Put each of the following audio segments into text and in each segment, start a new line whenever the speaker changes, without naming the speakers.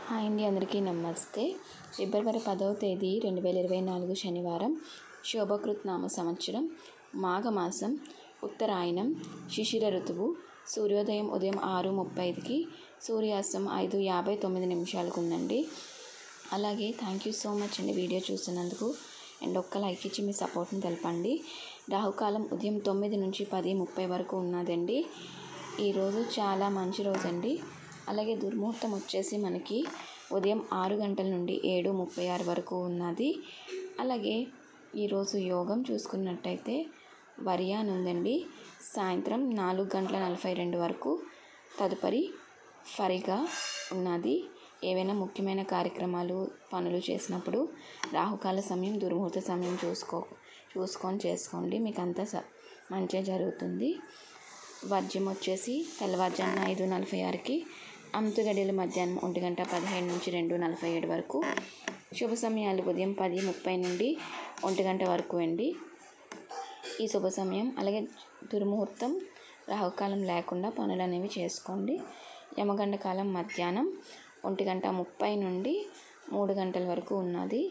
Hi అండి, అందరికీ నమస్తే. ఫిబ్రవరి 10వ తేదీ 2024 శనివారం, శోభకృత్ నామ సంవత్సరం, మాఘమాసం, ఉత్తరాయణం, శిశిర ఋతువు. సూర్యోదయం ఉదయం 6:35కి, సూర్యాస్తం 5:59 ఉందండి. అలాగే థ్యాంక్ యూ సో మచ్ అండి వీడియో చూస్తున్నందుకు. అండ్ ఒక్క లైక్ ఇచ్చి మీ సపోర్ట్ని తెలపండి. రాహుకాలం ఉదయం 9 నుంచి 10:30 వరకు ఉన్నదండి. ఈరోజు చాలా మంచి రోజు అండి. అలాగే దుర్ముహూర్తం వచ్చేసి మనకి ఉదయం 6 గంటల నుండి 7:36 వరకు ఉన్నది. అలాగే ఈరోజు యోగం చూసుకున్నట్టయితే వర్యాన్ ఉందండి, సాయంత్రం 4:42 వరకు. తదుపరి ఫరిగా ఉన్నది. ఏవైనా ముఖ్యమైన కార్యక్రమాలు పనులు చేసినప్పుడు రాహుకాల సమయం, దుర్ముహూర్త సమయం చూసుకొని చేసుకోండి, మీకు అంతా మంచిగా జరుగుతుంది. వర్జ్యం వచ్చేసి తెల్లవారుజామున 5:46కి, అమృత గడియలు మధ్యాహ్నం 1:15 నుంచి 2:47 వరకు. శుభ సమయాలు ఉదయం 10:30 నుండి 1 వరకు అండి ఈ శుభ సమయం. అలాగే దుర్ముహూర్తం, రాహుకాలం లేకుండా పనులు అనేవి చేసుకోండి. యమగండ కాలం మధ్యాహ్నం 1:30 నుండి 3 వరకు ఉన్నది.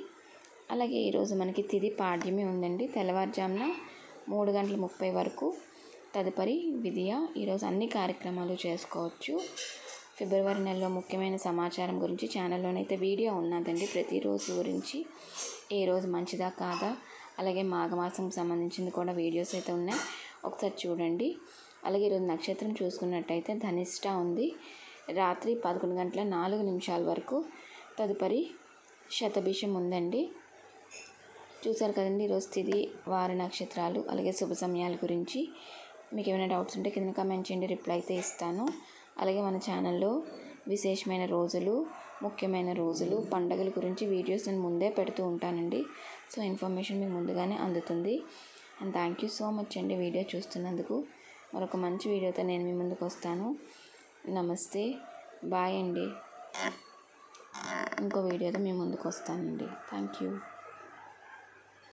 అలాగే ఈరోజు మనకి తిథి పాడ్యమి ఉందండి, తెల్లవారుజామున 3:30 వరకు. తదుపరి విధియ. ఈరోజు అన్ని కార్యక్రమాలు చేసుకోవచ్చు. ఫిబ్రవరి నెలలో ముఖ్యమైన సమాచారం గురించి ఛానల్లోనైతే వీడియో ఉన్నదండి, ప్రతిరోజు గురించి, ఏ రోజు మంచిదా కాదా, అలాగే మాఘమాసంకి సంబంధించింది కూడా వీడియోస్ అయితే ఉన్నాయి, ఒకసారి చూడండి. అలాగే ఈరోజు నక్షత్రం చూసుకున్నట్టయితే ధనిష్ట ఉంది, రాత్రి 11:04 వరకు. తదుపరి శతభిషం ఉందండి. చూసారు కదండి ఈరోజు తిథి, వార, నక్షత్రాలు, అలాగే శుభ సమయాల గురించి. మీకు ఏమైనా డౌట్స్ ఉంటే కింద కామెంట్ చేయండి, రిప్లై అయితే ఇస్తాను. అలాగే మన ఛానల్లో విశేషమైన రోజులు, ముఖ్యమైన రోజులు, పండుగల గురించి వీడియోస్ నేను ముందే పెడుతూ ఉంటానండి. సో ఇన్ఫర్మేషన్ మీకు ముందుగానే అందుతుంది. And thank you so much అండి వీడియో చూస్తున్నందుకు. మరొక మంచి వీడియోతో నేను మీ ముందుకు వస్తాను. నమస్తే, బాయ్ అండి. ఇంకో వీడియోతో మీ ముందుకు వస్తానండి. Thank you.